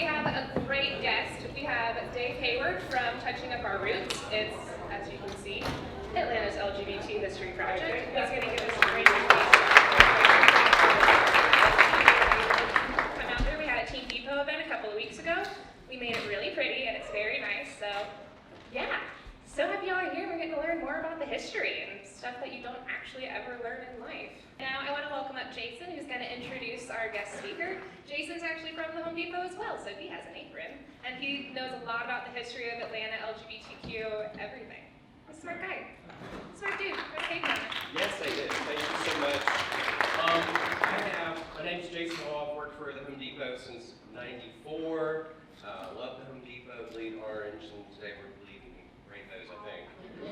we have a great guest. We have Dave Hayward from Touching Up Our Roots. It's, as you can see, Atlanta's LGBT Story Project. He's going to give us a great information. Come out there. We had a Team Depot event a couple of weeks ago. We made it really pretty, and it's very nice. So, yeah. So happy y'all are here. We're getting to learn more about the history and stuff that you don't actually ever learn in life. Now, I want to welcome up Jason, who's going to introduce our guest speaker. Jason's actually from the Home Depot as well, so he has an apron. And he knows a lot about the history of Atlanta, LGBTQ, everything. He's a smart guy. Smart dude. Okay, yes, I did. Thank you so much. My name's Jason Hall. I've worked for the Home Depot since '94. Love the Home Depot, bleed orange, and today we're bleeding rainbows, I think.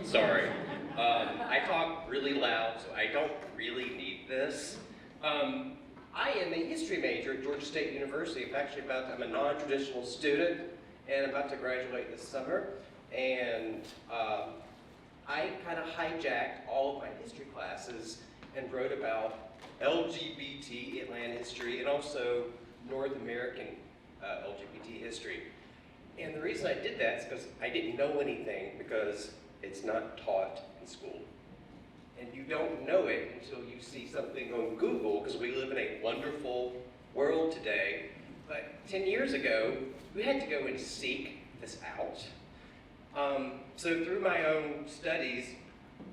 Sorry. I talk really loud, so I don't really need this. I am a history major at Georgia State University. I'm a non-traditional student, and I'm about to graduate this summer. And I kind of hijacked all of my history classes and wrote about LGBT Atlanta history and also North American LGBT history. And the reason I did that is because I didn't know anything, because it's not taught in school. And you don't know it until you see something on Google, because we live in a wonderful world today. But 10 years ago, we had to go and seek this out. So through my own studies,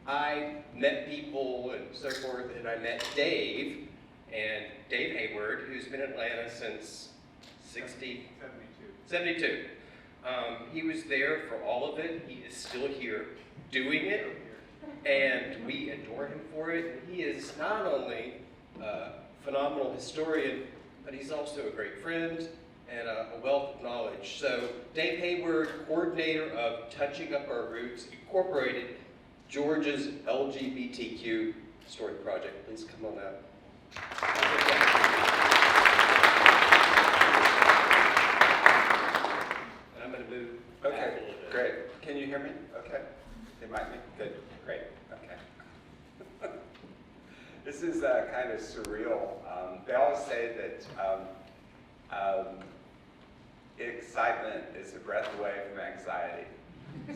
I met people and so forth, and I met Dave Hayward, who's been in Atlanta since 72. He was there for all of it. He is still here doing it, and we adore him for it. And he is not only a phenomenal historian, but he's also a great friend and a wealth of knowledge. So Dave Hayward, coordinator of Touching Up Our Roots, Incorporated, Georgia's LGBTQ Story Project. Please come on out. And I'm going to move back a little bit. Great. Can you hear me? Okay. They might be. Good. Great. Okay. This is kind of surreal. They always say that excitement is a breath away from anxiety.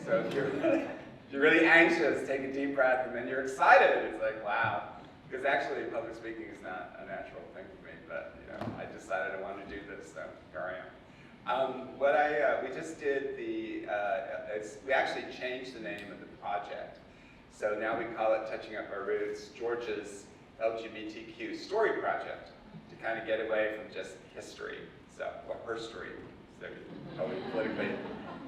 So if you're really anxious, take a deep breath, and then you're excited. It's like, wow. Because actually, public speaking is not a natural thing for me, but I decided I wanted to do this, so here I am. We just did we actually changed the name of the project. So now we call it Touching Up Our Roots, Georgia's LGBTQ Story Project, to kind of get away from just history, or herstory, so totally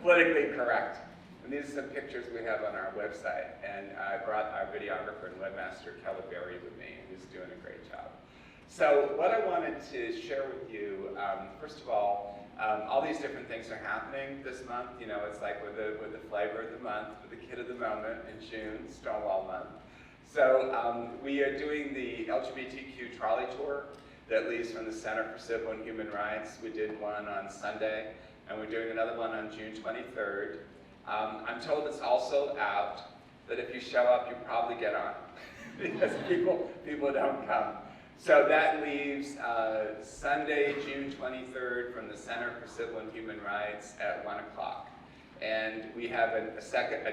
politically correct. And these are some pictures we have on our website, and I brought our videographer and webmaster, Kelly Berry, with me, who's doing a great job. So what I wanted to share with you, first of all these different things are happening this month. It's like with the flavor of the month, with the kid of the moment in June, Stonewall Month. So we are doing the LGBTQ trolley tour that leaves from the Center for Civil and Human Rights. We did one on Sunday, and we're doing another one on June 23rd. I'm told it's also out that if you show up, you probably get on, because people don't come. So that leaves Sunday, June 23rd, from the Center for Civil and Human Rights at 1 o'clock. And we have a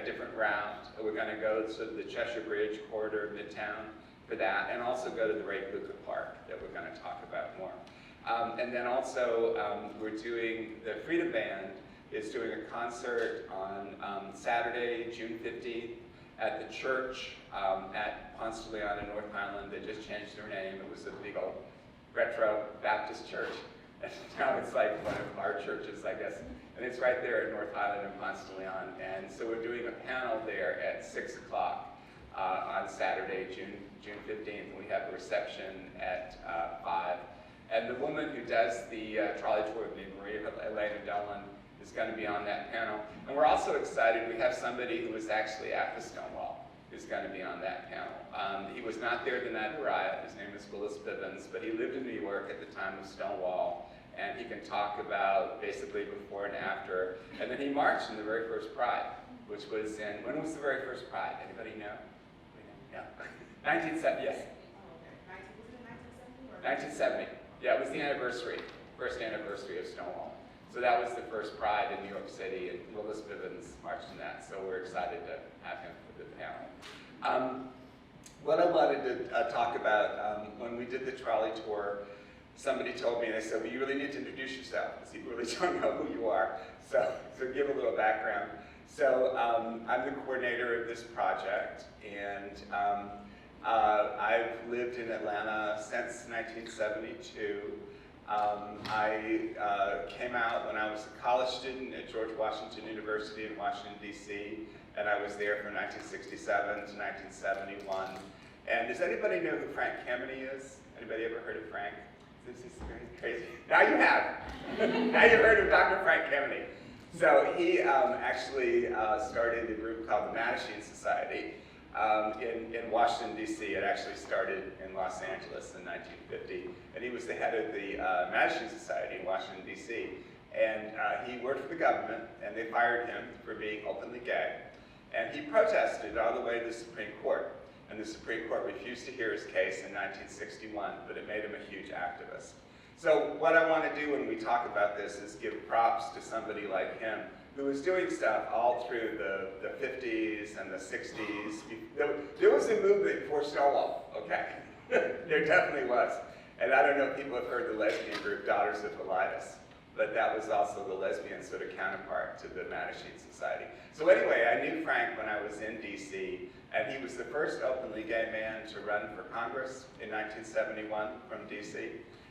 different route. We're going to go to the Cheshire Bridge corridor, Midtown, for that, and also go to the Kluka Park that we're going to talk about more. And then also, we're doing, the Freedom Band is doing a concert on Saturday, June 15th, at the church at Ponce de Leon in North Island. They just changed their name. It was a big old retro Baptist church. And now it's like one of our churches, I guess. And it's right there at North Island in Ponce de Leon. And so we're doing a panel there at 6 o'clock on Saturday, June 15th. And we have a reception at 5. And the woman who does the trolley tour with me, Maria Elena Dolan, is going to be on that panel. And we're also excited, we have somebody who was actually at the Stonewall who's going to be on that panel. He was not there the night of the riot. His name is Willis Bivens, but he lived in New York at the time of Stonewall, and he can talk about basically before and after. And then he marched in the very first Pride, which was in, when was the very first Pride? Anybody know? Yeah. 1970, yes. 1970? Yeah, it was the anniversary, first anniversary of Stonewall. So that was the first Pride in New York City, and Willis Bivens marched in that, so we're excited to have him for the panel. What I wanted to talk about, when we did the trolley tour, somebody told me, they said, well, you really need to introduce yourself, because people really don't know who you are. So give a little background. So I'm the coordinator of this project, and I've lived in Atlanta since 1972. I came out when I was a college student at George Washington University in Washington, D.C., and I was there from 1967 to 1971. And does anybody know who Frank Kameny is? Anybody ever heard of Frank? This is crazy. Now you have. Now you've heard of Dr. Frank Kameny. So he actually started a group called the Mattachine Society in Washington, D.C. It actually started in Los Angeles in 1950. And he was the head of the Mattachine Society in Washington, D.C. And he worked for the government, and they fired him for being openly gay. And he protested all the way to the Supreme Court. And the Supreme Court refused to hear his case in 1961, but it made him a huge activist. So what I want to do when we talk about this is give props to somebody like him who was doing stuff all through the 50s and the 60s. There was a movement before Stonewall, okay? There definitely was. And I don't know if people have heard the lesbian group Daughters of Elias, but that was also the lesbian sort of counterpart to the Mattachine Society. So anyway, I knew Frank when I was in D.C., and he was the first openly gay man to run for Congress in 1971 from D.C.,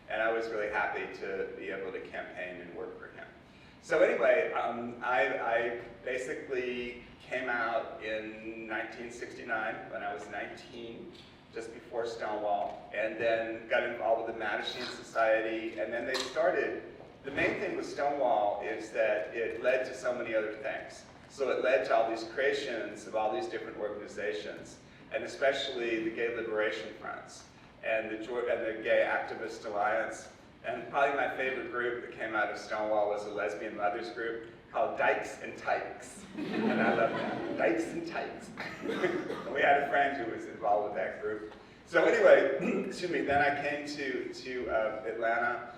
and I was really happy to be able to campaign and work for him. So anyway, I basically came out in 1969 when I was 19, just before Stonewall, and then got involved with the Mattachine Society, and then they started. The main thing with Stonewall is that it led to so many other things. So it led to all these creations of all these different organizations, and especially the Gay Liberation Fronts, and the Gay Activist Alliance. And probably my favorite group that came out of Stonewall was a lesbian mothers group called Dykes and Tykes. And I love that, Dykes and Tykes. And we had a friend who was involved with that group. So anyway, excuse me, then I came to Atlanta,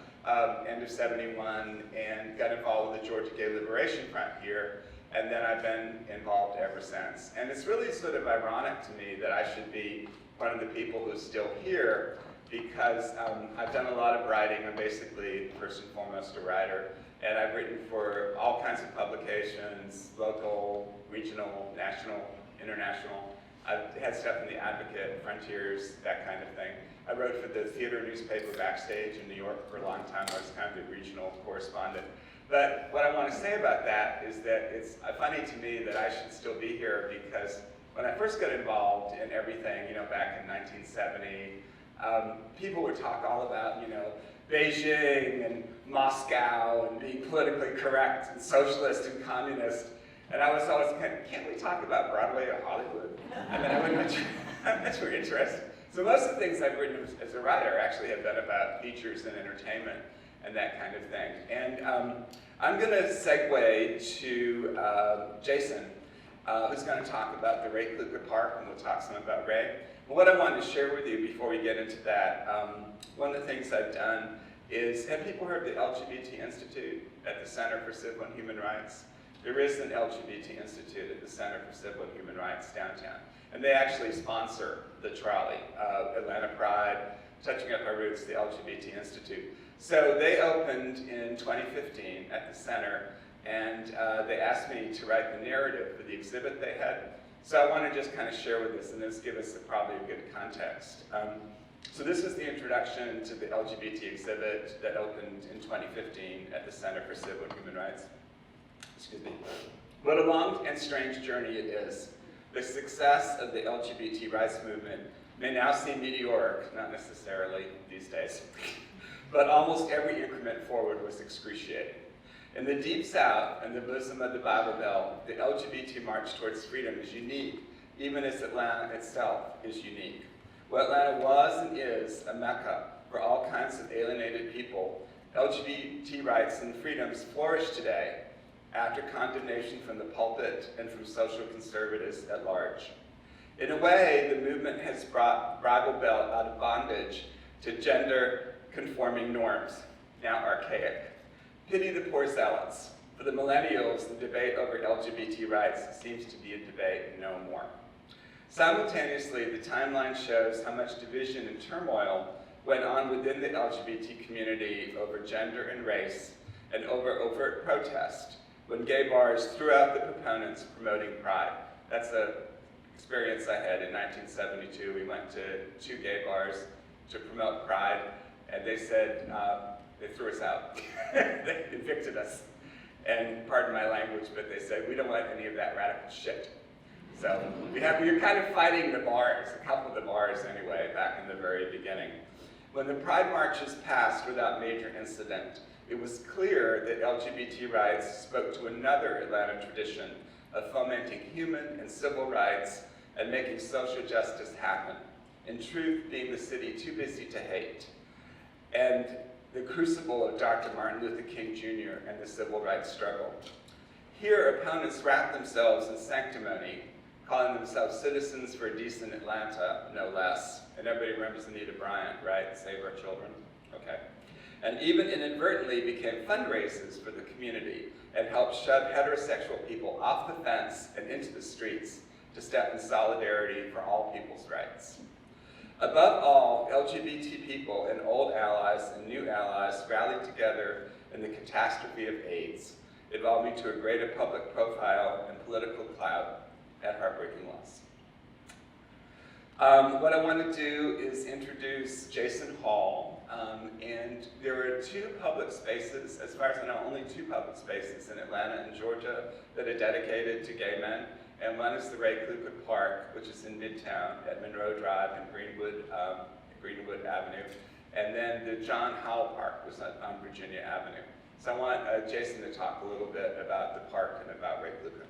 end of 71, and got involved with the Georgia Gay Liberation Front here. And then I've been involved ever since. And it's really sort of ironic to me that I should be one of the people who's still here, because I've done a lot of writing. I'm basically, first and foremost, a writer. And I've written for all kinds of publications, local, regional, national, international. I've had stuff in The Advocate, Frontiers, that kind of thing. I wrote for the theater newspaper Backstage in New York for a long time. I was kind of the regional correspondent. But what I want to say about that is that it's funny to me that I should still be here, because when I first got involved in everything, back in 1970, people would talk all about, Beijing and Moscow and being politically correct and socialist and communist. And I was always kind of, can't we talk about Broadway or Hollywood? I mean, I'm much more interested. So most of the things I've written as a writer actually have been about features and entertainment and that kind of thing. And I'm going to segue to Jason, who's going to talk about the Ray Kluka Park, and we'll talk some about Ray. But what I wanted to share with you before we get into that, one of the things I've done is, have people heard of the LGBT Institute at the Center for Civil and Human Rights? There is an LGBT Institute at the Center for Civil and Human Rights downtown. And they actually sponsor the trolley, Atlanta Pride, Touching Up Our Roots, the LGBT Institute. So they opened in 2015 at the center, and they asked me to write the narrative for the exhibit they had. So I want to just kind of share with this, and this give us probably a good context. So this is the introduction to the LGBT exhibit that opened in 2015 at the Center for Civil and Human Rights. Excuse me. What a long and strange journey it is. The success of the LGBT rights movement may now seem meteoric, not necessarily these days, but almost every increment forward was excruciating. In the Deep South and the bosom of the Bible Belt, the LGBT march towards freedom is unique, even as Atlanta itself is unique. What Atlanta was and is a mecca for all kinds of alienated people, LGBT rights and freedoms flourish today after condemnation from the pulpit and from social conservatives at large. In a way, the movement has brought Bible Belt out of bondage to gender-conforming norms, now archaic. Pity the poor zealots. For the millennials, the debate over LGBT rights seems to be a debate no more. Simultaneously, the timeline shows how much division and turmoil went on within the LGBT community over gender and race and over overt protest when gay bars threw out the proponents promoting pride. That's an experience I had in 1972. We went to 2 gay bars to promote pride, and they said, they threw us out. They evicted us. And pardon my language, but they said, we don't want any of that radical shit. So we were kind of fighting the bars, a couple of the bars anyway, back in the very beginning. When the Pride marches passed without major incident, it was clear that LGBT rights spoke to another Atlanta tradition of fomenting human and civil rights and making social justice happen. In truth, being the city too busy to hate. And the crucible of Dr. Martin Luther King Jr. and the civil rights struggle. Here, opponents wrap themselves in sanctimony, calling themselves citizens for a decent Atlanta, no less. And everybody remembers Anita Bryant, right? Save our children? Okay. And even inadvertently became fundraisers for the community and helped shove heterosexual people off the fence and into the streets to step in solidarity for all people's rights. Above all, LGBT people and old allies and new allies rallied together in the catastrophe of AIDS, evolving to a greater public profile and political clout at heartbreaking loss. What I want to do is introduce Jason Hall, and there are 2 public spaces, as far as I know, only 2 public spaces in Atlanta and Georgia that are dedicated to gay men. And one is the Ray Kluka Park, which is in Midtown at Monroe Drive and Greenwood Avenue. And then the John Howell Park was on Virginia Avenue. So I want Jason to talk a little bit about the park and about Ray Kluka.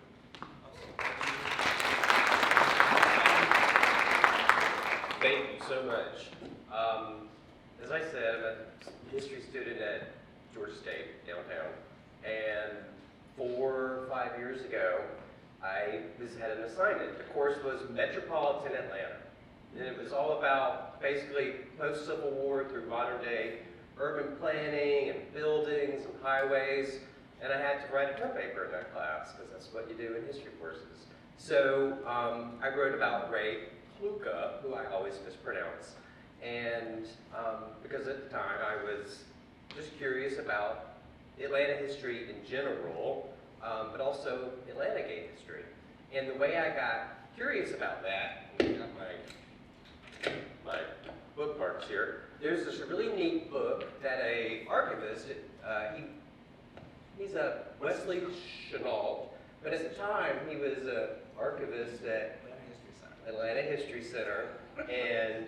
Thank you so much. As I said, I'm a history student at Georgia State downtown. And 4 or 5 years ago, I had an assignment. The course was Metropolitan Atlanta. And it was all about basically post-Civil War through modern day urban planning and buildings and highways. And I had to write a term paper in that class because that's what you do in history courses. So I wrote about Ray Kluka, who I always mispronounce. And because at the time I was just curious about Atlanta history in general, but also Atlanta gay history. And the way I got curious about that, I got my bookmarks here, there's this really neat book that a archivist, he's a Wesley Chenault, but at the time he was an archivist at Atlanta History Center, and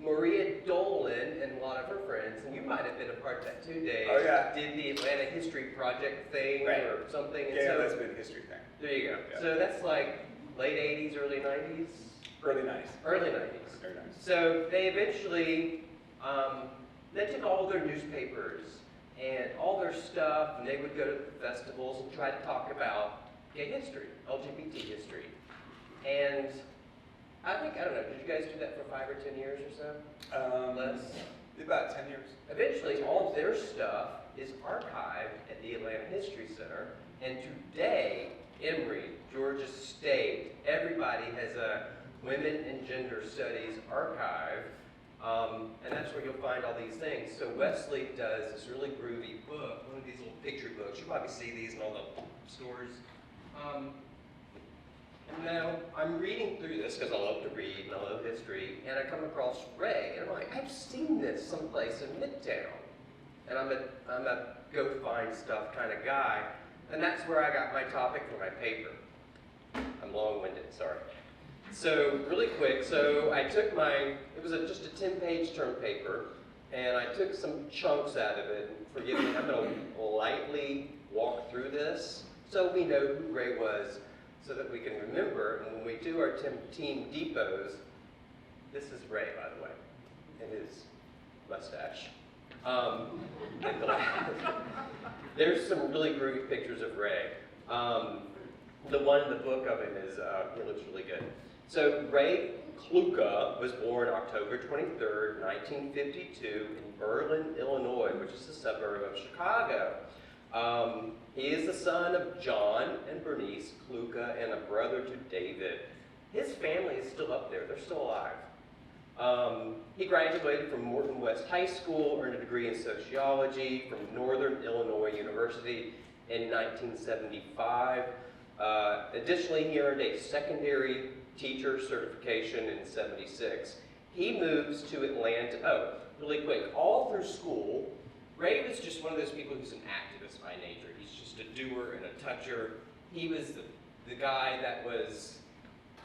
Maria Dolan and a lot of her friends, and you might have been a part of that too, Dave. Oh, yeah. Did the Atlanta History Project thing Right. or something. And Yeah, so, that's been a history thing. there you go. Yeah. So that's like late 80s, early 90s? Early 90s. Early 90s. Very nice. So they eventually, they took all their newspapers and all their stuff, and they would go to festivals and try to talk about gay history, LGBT history. And I don't know, did you guys do that for 5 or 10 years or so? Less? About 10 years. Eventually, all of their stuff is archived at the Atlanta History Center, and today, Emory, Georgia State, everybody has a Women and Gender Studies archive, and that's where you'll find all these things. So Wesley does this really groovy book, one of these little picture books. You probably see these in all the stores. And now I'm reading through this because I love to read and I love history, and I come across Ray, and I'm like, I've seen this someplace in Midtown. And I'm a go find stuff kind of guy, and that's where I got my topic for my paper. I'm long-winded, sorry. So really quick, so I took it was just a 10-page term paper, and I took some chunks out of it. And forgive me, I'm going to lightly walk through this so we know who Ray was, so that we can remember, and when we do our team depots, this is Ray, by the way, and his mustache. And glasses. There's some really groovy pictures of Ray. The one in the book of him is, he looks really good. So Ray Kluka was born October 23rd, 1952 in Berlin, Illinois, which is a suburb of Chicago. He is the son of John and Bernice Kluka and a brother to David. His family is still up there, they're still alive. He graduated from Morton West High School, earned a degree in sociology from Northern Illinois University in 1975. Additionally, he earned a secondary teacher certification in '76. He moves to Atlanta. Oh, really quick, all through school, Ray was just one of those people who's an activist by nature. He's just a doer and a toucher. He was the guy that was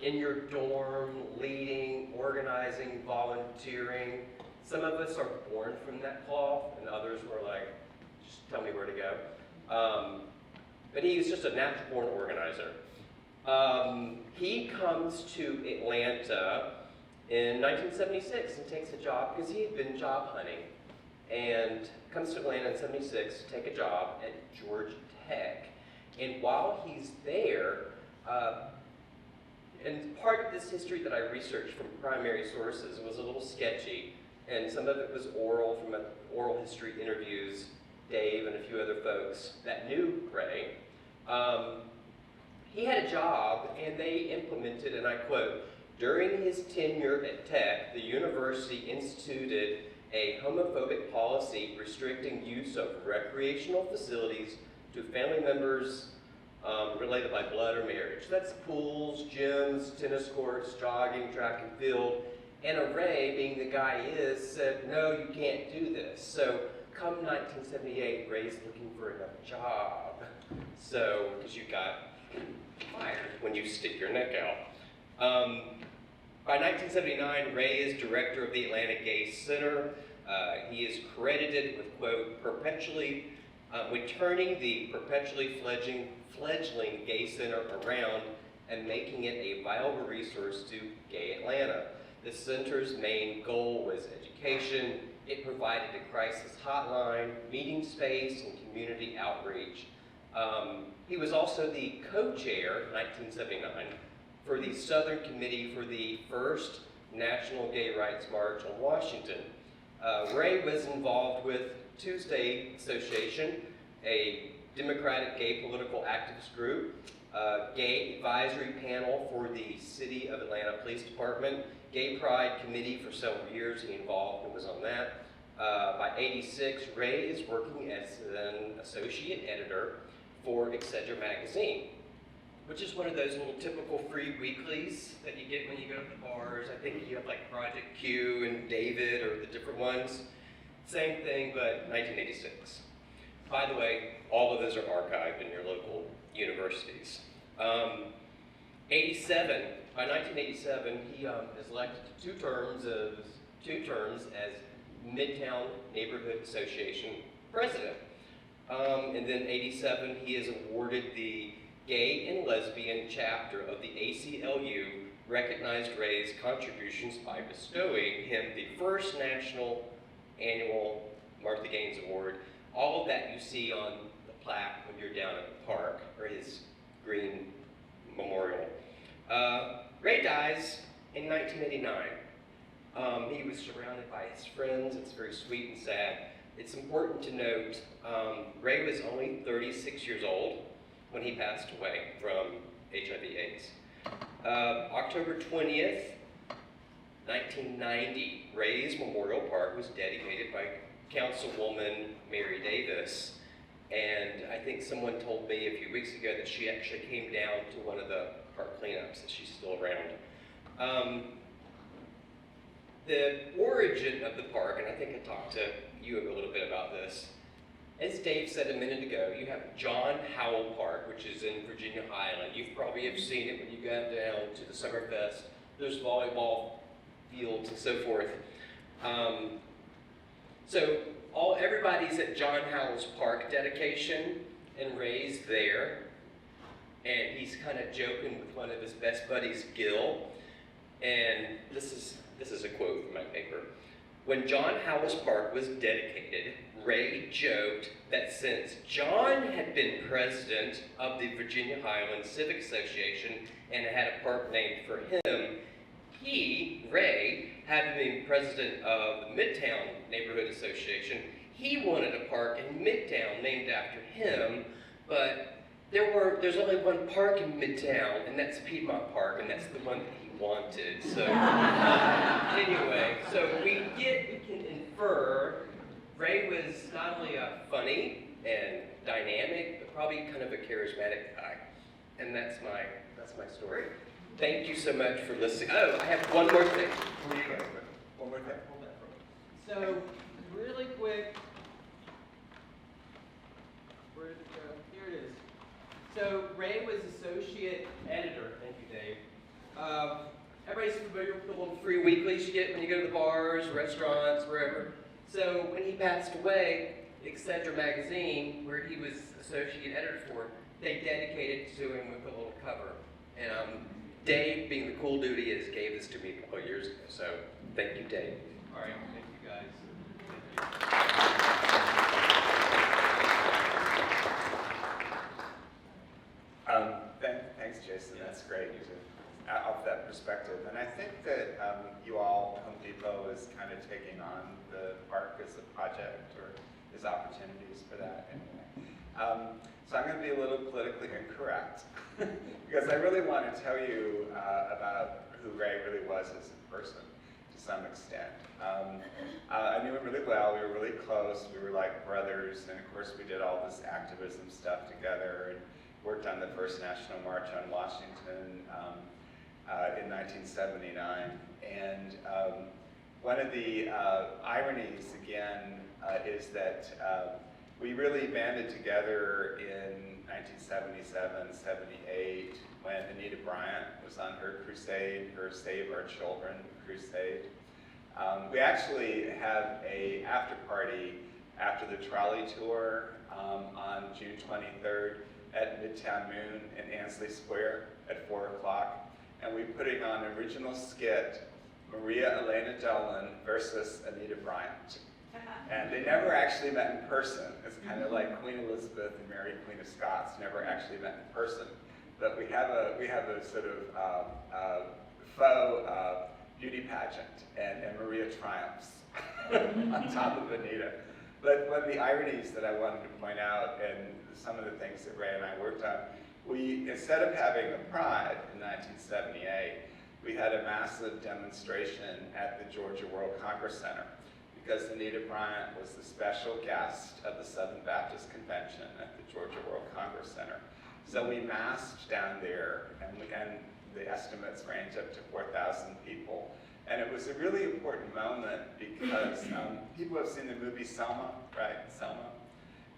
in your dorm, leading, organizing, volunteering. Some of us are born from that cloth, and others were like, just tell me where to go. But he was just a natural-born organizer. He comes to Atlanta in 1976 and takes a job, because he had been job hunting, and comes to Atlanta in '76 to take a job at Georgia Tech. And while he's there, and part of this history that I researched from primary sources was a little sketchy, and some of it was oral from oral history interviews, Dave and a few other folks that knew Ray. He had a job, and they implemented, and I quote, "During his tenure at Tech, the university instituted a homophobic policy restricting use of recreational facilities to family members related by blood or marriage." That's pools, gyms, tennis courts, jogging, track and field. And Ray, being the guy he is, said, no, you can't do this. So come 1978, Ray's looking for another job. So, because you got fired when you stick your neck out. By 1979, Ray is director of the Atlanta Gay Center. He is credited with, quote, with turning the perpetually fledgling Gay Center around and making it a viable resource to gay Atlanta. The center's main goal was education. It provided a crisis hotline, meeting space, and community outreach. He was also the co-chair, 1979, for the Southern Committee for the first National Gay Rights March on Washington. Ray was involved with Tuesday Association, a Democratic gay political activist group, gay advisory panel for the City of Atlanta Police Department, Gay Pride Committee for several years. He involved and was on that. By '86, Ray is working as an associate editor for Etc. magazine, which is one of those little typical free weeklies that you get when you go to the bars. I think you have like Project Q and David or the different ones. Same thing, but 1986. By the way, all of those are archived in your local universities. 87, by 1987, he is elected to two terms as Midtown Neighborhood Association president. And then 87, he is awarded the Gay and Lesbian chapter of the ACLU, recognized Ray's contributions by bestowing him the first national annual Martha Gaines Award. All of that you see on the plaque when you're down at the park, or his green memorial. Ray dies in 1989. He was surrounded by his friends. It's very sweet and sad. It's important to note, Ray was only 36 years old when he passed away from HIV/AIDS. October 20th, 1990, Ray's Memorial Park was dedicated by Councilwoman Mary Davis, and I think someone told me a few weeks ago that she actually came down to one of the park cleanups, that she's still around. The origin of the park, and I think I talked to you a little bit about this, as Dave said a minute ago, you have John Howell Park, which is in Virginia Highland. You probably have seen it when you go down to the Summerfest. There's volleyball fields and so forth. So everybody's at John Howell's Park dedication, and Ray's there, and he's kind of joking with one of his best buddies, Gil, and this is a quote from my paper. When John Howells Park was dedicated, Ray joked that since John had been president of the Virginia Highlands Civic Association and had a park named for him, he, Ray, having been president of the Midtown Neighborhood Association, he wanted a park in Midtown named after him, but there's only one park in Midtown, and that's Piedmont Park, and that's the one that he wanted. So anyway, so we can infer Ray was not only funny and dynamic, but probably kind of a charismatic guy, and that's my story. Thank you so much for listening. Oh, I have one more thing. One more thing. Hold that for me. So really quick. Where did it go? Here it is. So Ray was associate editor, thank you, Dave. Everybody's familiar with the little free weeklies you get when you go to the bars, restaurants, wherever. So when he passed away, Etc. magazine, where he was associate editor for, they dedicated to him with a little cover. And Dave, being the cool dude he is, gave this to me a couple of years ago. So thank you, Dave. All right, thank you guys. Thanks, Jason. That's great. Off that perspective, and I think that you all, Home Depot, is kind of taking on the park as a project, or there's opportunities for that anyway. So I'm going to be a little politically incorrect because I really want to tell you about who Ray really was as a person to some extent. I knew him really well. We were really close. We were like brothers, and of course we did all this activism stuff together and worked on the first National March on Washington in 1979. And one of the ironies, again, is that we really banded together in 1977, 78, when Anita Bryant was on her crusade, her Save Our Children crusade. We actually have a after party after the trolley tour on June 23rd at Midtown Moon in Ansley Square at 4 o'clock. And we're putting on an original skit, Maria Elena Dolan versus Anita Bryant. And they never actually met in person. It's kind of like Queen Elizabeth and Mary Queen of Scots never actually met in person. But we have a sort of faux beauty pageant, and Maria triumphs on top of Anita. But one of the ironies that I wanted to point out, and some of the things that Ray and I worked on, we, instead of having a Pride in 1978, we had a massive demonstration at the Georgia World Congress Center because Anita Bryant was the special guest of the Southern Baptist Convention at the Georgia World Congress Center. So we massed down there, and the estimates range up to 4,000 people. And it was a really important moment because people have seen the movie Selma, right? Selma.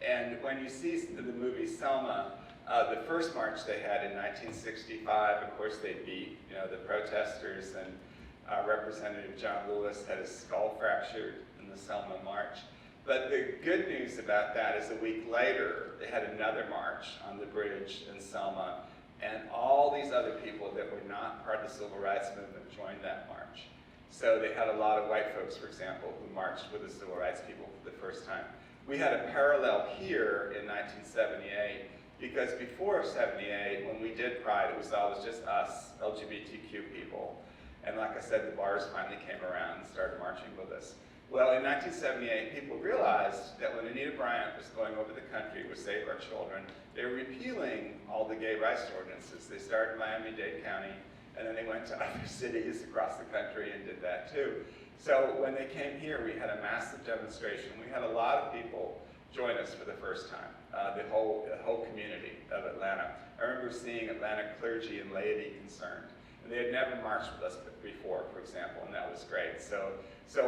And when you see the movie Selma, the first march they had in 1965, of course they beat, the protesters, and Representative John Lewis had his skull fractured in the Selma March. But the good news about that is a week later, they had another march on the bridge in Selma, and all these other people that were not part of the Civil Rights Movement joined that march. So they had a lot of white folks, for example, who marched with the Civil Rights people for the first time. We had a parallel here in 1978, because before 78, when we did Pride, it was always just us, LGBTQ people. And like I said, the bars finally came around and started marching with us. Well, in 1978, people realized that when Anita Bryant was going over the country with Save Our Children, they were repealing all the gay rights ordinances. They started in Miami-Dade County, and then they went to other cities across the country and did that too. So when they came here, we had a massive demonstration. We had a lot of people join us for the first time, the whole community of Atlanta. I remember seeing Atlanta clergy and laity concerned. And they had never marched with us before, for example, and that was great. So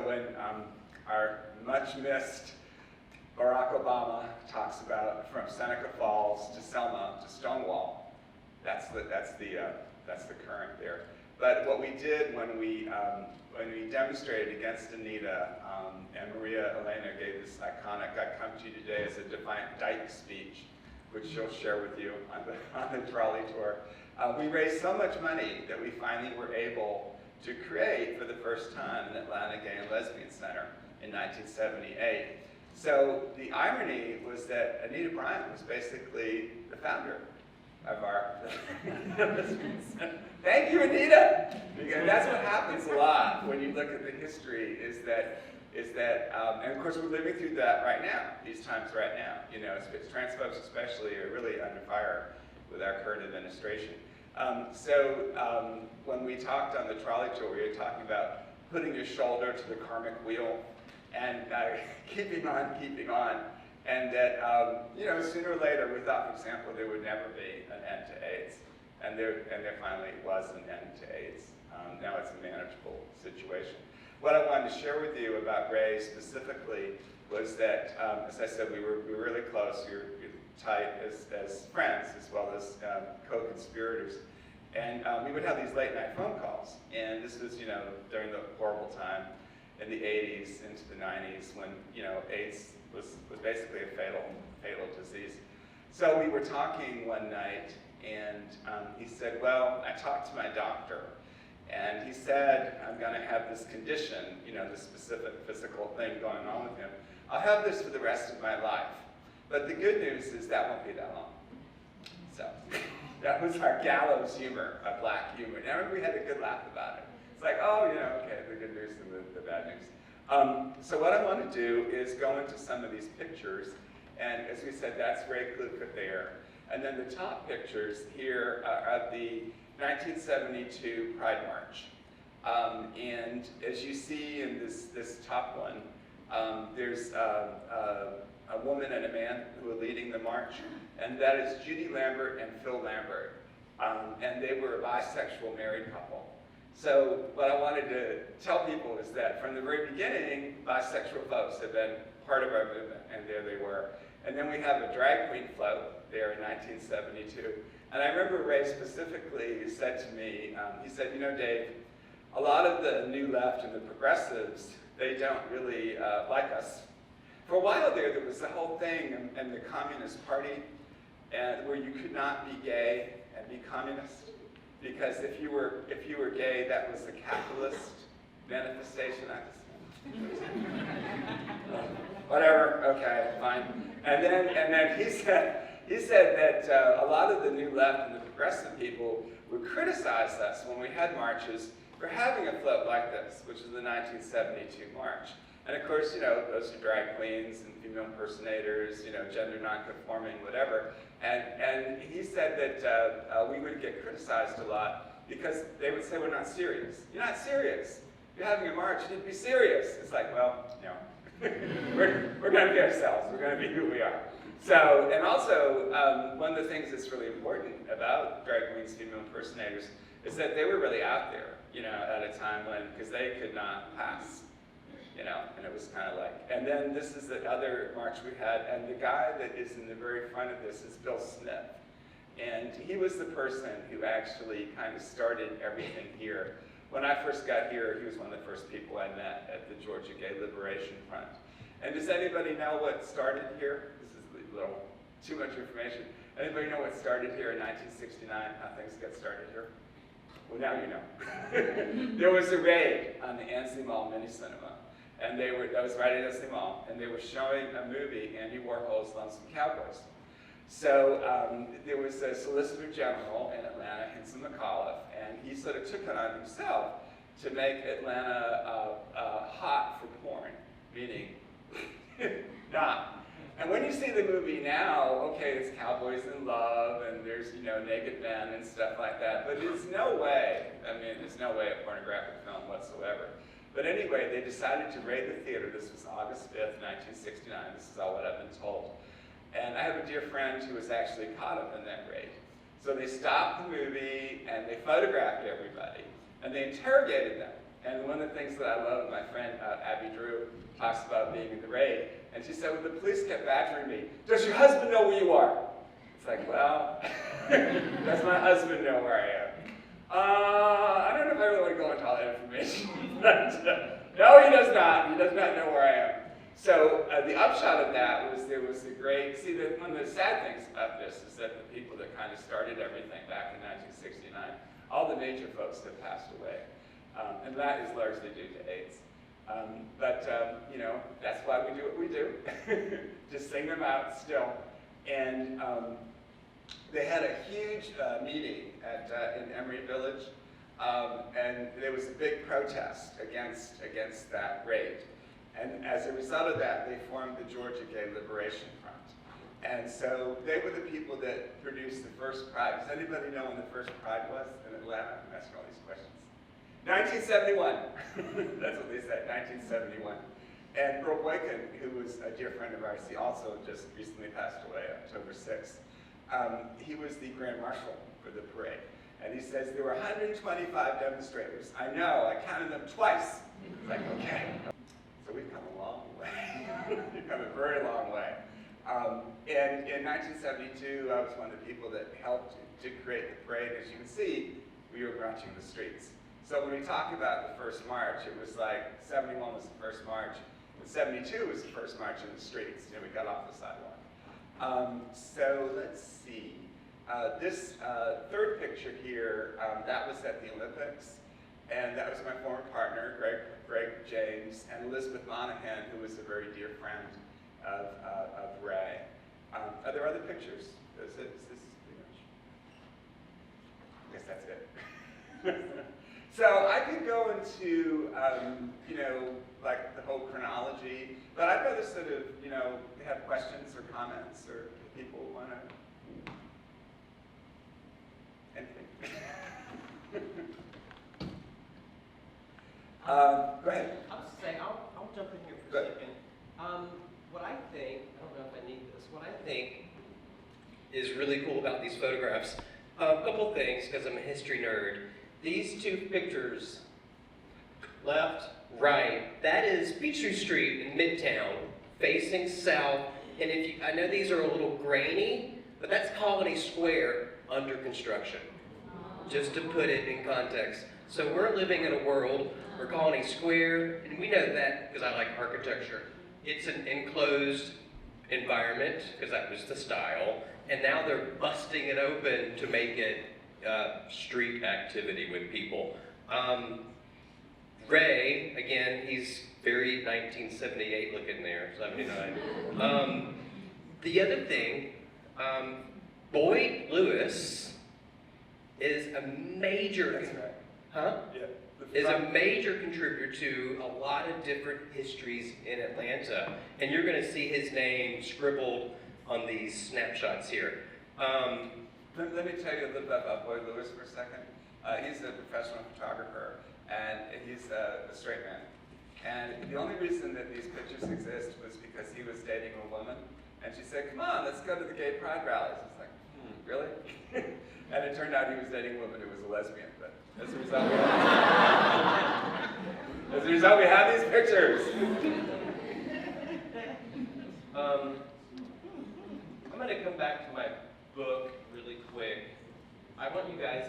when our much missed Barack Obama talks about from Seneca Falls to Selma to Stonewall, that's the current there. But what we did when we demonstrated against Anita, and Maria Elena gave this iconic "I Come to You Today" as a defiant Dyke speech, which she'll share with you on the trolley tour. We raised so much money that we finally were able to create, for the first time, an Atlanta Gay and Lesbian Center in 1978. So the irony was that Anita Bryant was basically the founder of our Lesbian Center. Thank you, Anita! Because that's what happens a lot when you look at the history, is that, and of course we're living through that right now, these times right now. You know, trans folks especially are really under fire with our current administration. When we talked on the trolley tour, we were talking about putting your shoulder to the karmic wheel and keeping on, and that, you know, sooner or later we thought, for example, there would never be an end to AIDS, and there finally was an end to AIDS. Now it's a manageable situation. What I wanted to share with you about Ray specifically was that, as I said, we were really close. We were tight as friends as well as co-conspirators. And we would have these late night phone calls. And this was, you know, during the horrible time in the 80s into the 90s when, you know, AIDS was basically a fatal disease. So we were talking one night, and he said, well, I talked to my doctor, and he said, I'm going to have this condition, you know, this specific physical thing going on with him. I'll have this for the rest of my life. But the good news is that won't be that long. So that was our gallows humor, our black humor. And I remember we had a good laugh about it. It's like, oh, you know, okay, the good news and the bad news. So what I want to do is go into some of these pictures. And as we said, that's Ray Kluka there. And then the top pictures here are the 1972 Pride March. And as you see in this top one, there's a woman and a man who are leading the march, and that is Judy Lambert and Phil Lambert. And they were a bisexual married couple. So what I wanted to tell people is that from the very beginning, bisexual folks have been part of our movement, and there they were. And then we have a drag queen float there in 1972. And I remember Ray specifically said to me, he said, you know, Dave, a lot of the new left and the progressives, they don't really like us. For a while there was the whole thing in the Communist Party where you could not be gay and be communist, because if you were gay, that was a capitalist manifestation. Whatever. Okay, fine. And then he said that a lot of the new left and the progressive people would criticize us when we had marches for having a float like this, which is the 1972 march. And of course, you know, those are drag queens and female impersonators, you know, gender non-conforming, whatever. And he said that we would get criticized a lot because they would say we're not serious. You're not serious. You're having a march, you need to be serious. It's like, well, no. we're going to be ourselves. We're going to be who we are. So, and also, one of the things that's really important about drag queens, female impersonators, is that they were really out there, you know, at a time when, because they could not pass. You know, and it was kind of like, and then this is the other march we had, and the guy that is in the very front of this is Bill Smith. And he was the person who actually kind of started everything here. When I first got here, he was one of the first people I met at the Georgia Gay Liberation Front. And does anybody know what started here? This is a little too much information. Anybody know what started here in 1969, how things got started here? Well, now you know. There was a raid on the Ansley Mall Mini Cinema. And that was right at Ansley Mall, and they were showing a movie, Andy Warhol's Lonesome Cowboys. So there was a Solicitor General in Atlanta, Henson McAuliffe, and he sort of took it on himself to make Atlanta hot for porn, meaning not. And when you see the movie now, okay, it's cowboys in love, and there's, you know, naked men and stuff like that, but there's no way, there's no way a pornographic film whatsoever. But anyway, they decided to raid the theater. This was August 5th, 1969. This is all what I've been told. And I have a dear friend who was actually caught up in that raid. So they stopped the movie, and they photographed everybody, and they interrogated them. And one of the things that I love, my friend Abby Drew talks about being in the raid, and she said, well, the police kept badgering me. Does your husband know where you are? It's like, well, does my husband know where I am? I don't know if I really want to go into all that information. But, no, he does not. He does not know where I am. So the upshot of that was there was a great, one of the sad things about this is that the people that kind of started everything back in 1969, all the major folks have passed away. And that is largely due to AIDS. You know, that's why we do what we do. Just sing them out still. And they had a huge meeting in Emory Village, and there was a big protest against that raid. And as a result of that, they formed the Georgia Gay Liberation Front. And so they were the people that produced the first Pride. Does anybody know when the first Pride was in Atlanta? I'm asking all these questions. 1971. That's what they said, 1971. And Earl Boykin, who was a dear friend of ours, he also just recently passed away, October 6th. He was the Grand Marshal for the parade. And he says there were 125 demonstrators. I know, I counted them twice. It's like, okay. So we've come a long way. We've come a very long way. And in 1972, I was one of the people that helped to create the parade. As you can see, we were marching the streets. So when we talk about the first march, it was like 71 was the first march, and 72 was the first march in the streets. You know, we got off the sidewalk. So let's see. This third picture here, that was at the Olympics, and that was my former partner, Greg James, and Elizabeth Monahan, who was a very dear friend of Ray. Are there other pictures? Is this pretty much? I guess that's it. So I could go into, you know, like the whole chronology, but I'd rather sort of, you know, have questions or comments, or if people want to, anything. Go ahead. I'll just say, I'll jump in here for a second. What I think, I don't know if I need this, what I think is really cool about these photographs, a couple things, because I'm a history nerd. These two pictures, left, right, that is Peachtree Street in Midtown, facing south. And if you, I know these are a little grainy, but that's Colony Square under construction, just to put it in context. So we're living in a world where Colony Square, and we know that because I like architecture, it's an enclosed environment, because that was the style, and now they're busting it open to make it street activity with people. Ray, again, he's very 1978 looking there, 79. The other thing, Boyd Lewis is a major, That's right. huh? Yeah. Is a major contributor to a lot of different histories in Atlanta. And you're gonna see his name scribbled on these snapshots here. Let me tell you a little bit about Boyd Lewis for a second. He's a professional photographer, and he's a straight man. And the only reason that these pictures exist was because he was dating a woman, and she said, come on, let's go to the gay pride rallies. It's like, really? And it turned out he was dating a woman who was a lesbian, but as a result, we have these pictures. I'm gonna come back to my book really quick. I want you guys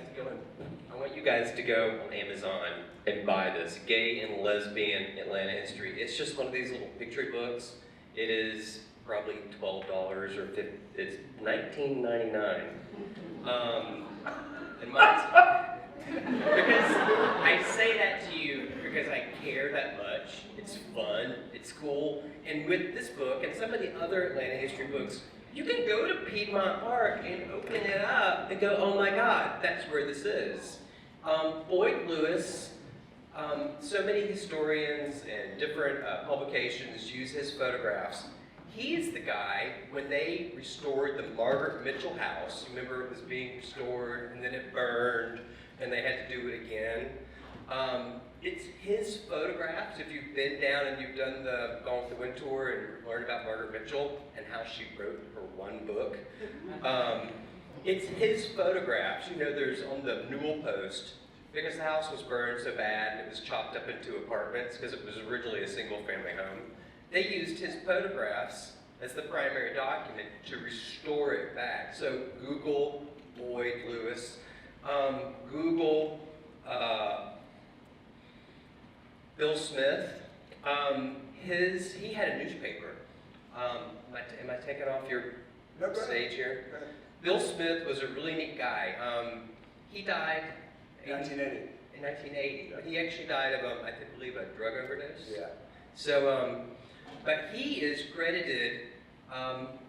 to go on Amazon and buy this, Gay and Lesbian Atlanta History. It's just one of these little picture books. It is probably $12 or $15. It's $19.99. And because I say that to you because I care that much. It's fun, it's cool, and with this book and some of the other Atlanta history books, you can go to Piedmont Park and open it up and go, oh my God, that's where this is. Boyd Lewis, so many historians and different publications use his photographs. He's the guy, when they restored the Margaret Mitchell house, remember it was being restored and then it burned and they had to do it again. It's his photographs. If you've been down and you've done the Gone with the Wind tour and learned about Margaret Mitchell and how she wrote her one book, it's his photographs. You know, there's on the Newell Post, because the house was burned so bad and it was chopped up into apartments because it was originally a single family home. They used his photographs as the primary document to restore it back. So Google Boyd Lewis, Google Bill Smith. He had a newspaper. Am I taking off your stage here? Bill Smith was a really neat guy. He died 1980. in 1980. But he actually died of, I believe, a drug overdose. Yeah. So, but he is credited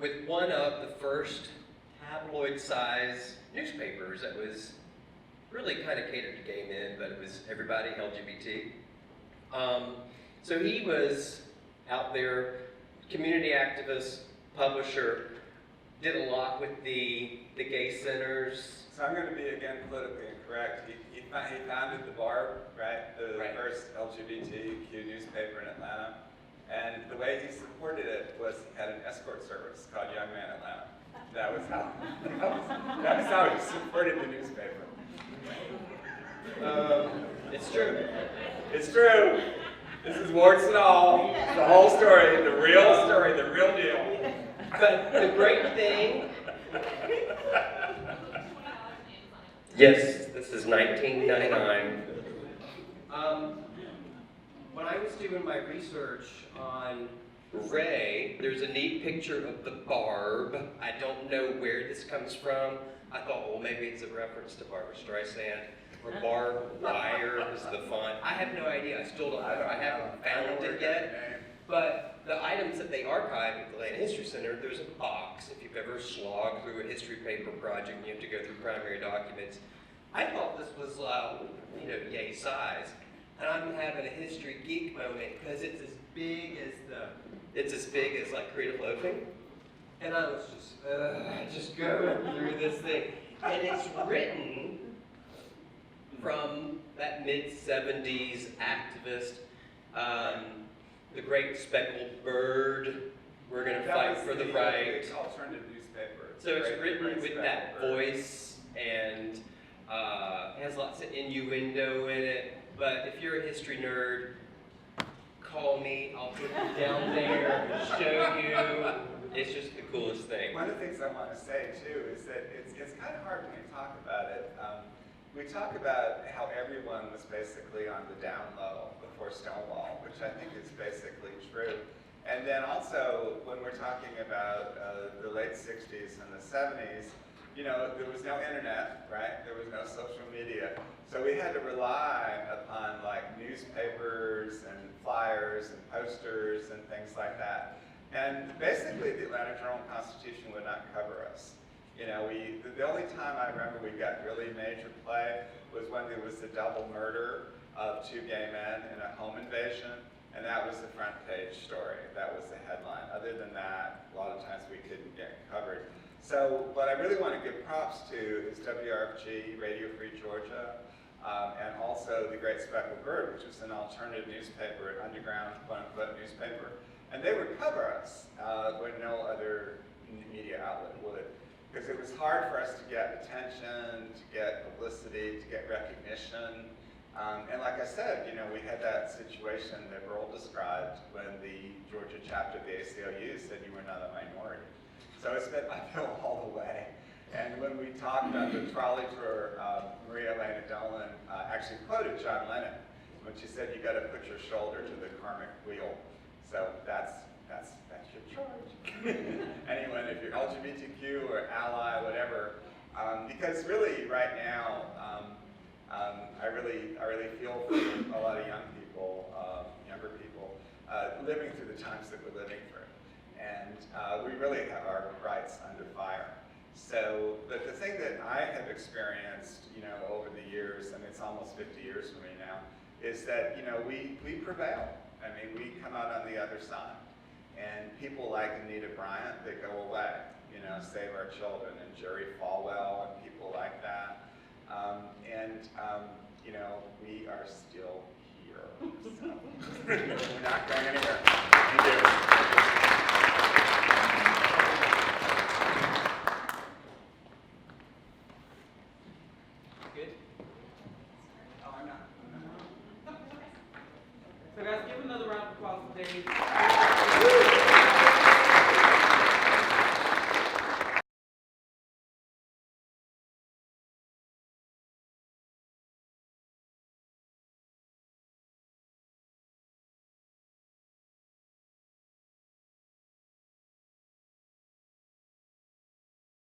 with one of the first tabloid-size newspapers that was really kind of catered to gay men, but it was everybody LGBT. So he was out there, community activist, publisher, did a lot with the gay centers. So I'm going to be, again, politically incorrect. He founded the Barb, right? The first LGBTQ newspaper in Atlanta. And the way he supported it was he had an escort service called Young Man Atlanta. That was how he supported the newspaper. It's true. It's true. This is warts and all. The whole story, the real story, the real deal. But the great thing, yes, this is 1999. When I was doing my research on Ray, there's a neat picture of the Barb. I don't know where this comes from. I thought, well, maybe it's a reference to Barbra Streisand, or barbed wire is the font. I have no idea. I still don't know. I haven't found it yet. But the items that they archive at the Atlanta History Center, there's a box. If you've ever slogged through a history paper project and you have to go through primary documents, I thought this was, yay size. And I'm having a history geek moment because it's as big as like creative loafing. And I was just going through this thing. And it's written from that mid-70s activist, the great speckled bird, we're going to fight for the right. Alternative newspaper. So it's written with that voice and has lots of innuendo in it. But if you're a history nerd, call me. I'll put it down there and show you. It's just the coolest thing. One of the things I want to say too is that it's kind of hard when we talk about it. We talk about how everyone was basically on the down low before Stonewall, which I think is basically true. And then also, when we're talking about the late 60s and the 70s, there was no internet, right? There was no social media. So we had to rely upon like newspapers and flyers and posters and things like that. And basically, the Atlanta Journal-Constitution would not cover us. The only time I remember we got really major play was when there was the double murder of 2 gay men in a home invasion, and that was the front page story. That was the headline. Other than that, a lot of times we couldn't get covered. So what I really want to give props to is WRFG, Radio Free Georgia, and also the Great Speckled Bird, which was an alternative newspaper, an underground, quote-unquote, newspaper. And they would cover us when no other media outlet would. Because it was hard for us to get attention, to get publicity, to get recognition. And like I said, we had that situation that Earl described when the Georgia chapter of the ACLU said you were not a minority. So it's been uphill all the way. And when we talked on the trolley tour, Maria Elena Dolan actually quoted John Lennon when she said, "You got to put your shoulder to the karmic wheel." So that's your charge. Anyone, if you're LGBTQ or ally, whatever, because really right now, I really feel for a lot of younger people, living through the times that we're living through, and we really have our rights under fire. So, but the thing that I have experienced, over the years, and it's almost 50 years for me now, is that we prevail. I mean, we come out on the other side. And people like Anita Bryant, they go away, Save Our Children, and Jerry Falwell, and people like that. We are still here. So. We're not going anywhere. Thank you. Good? Oh, I'm not. So guys, give another round of applause for Dave.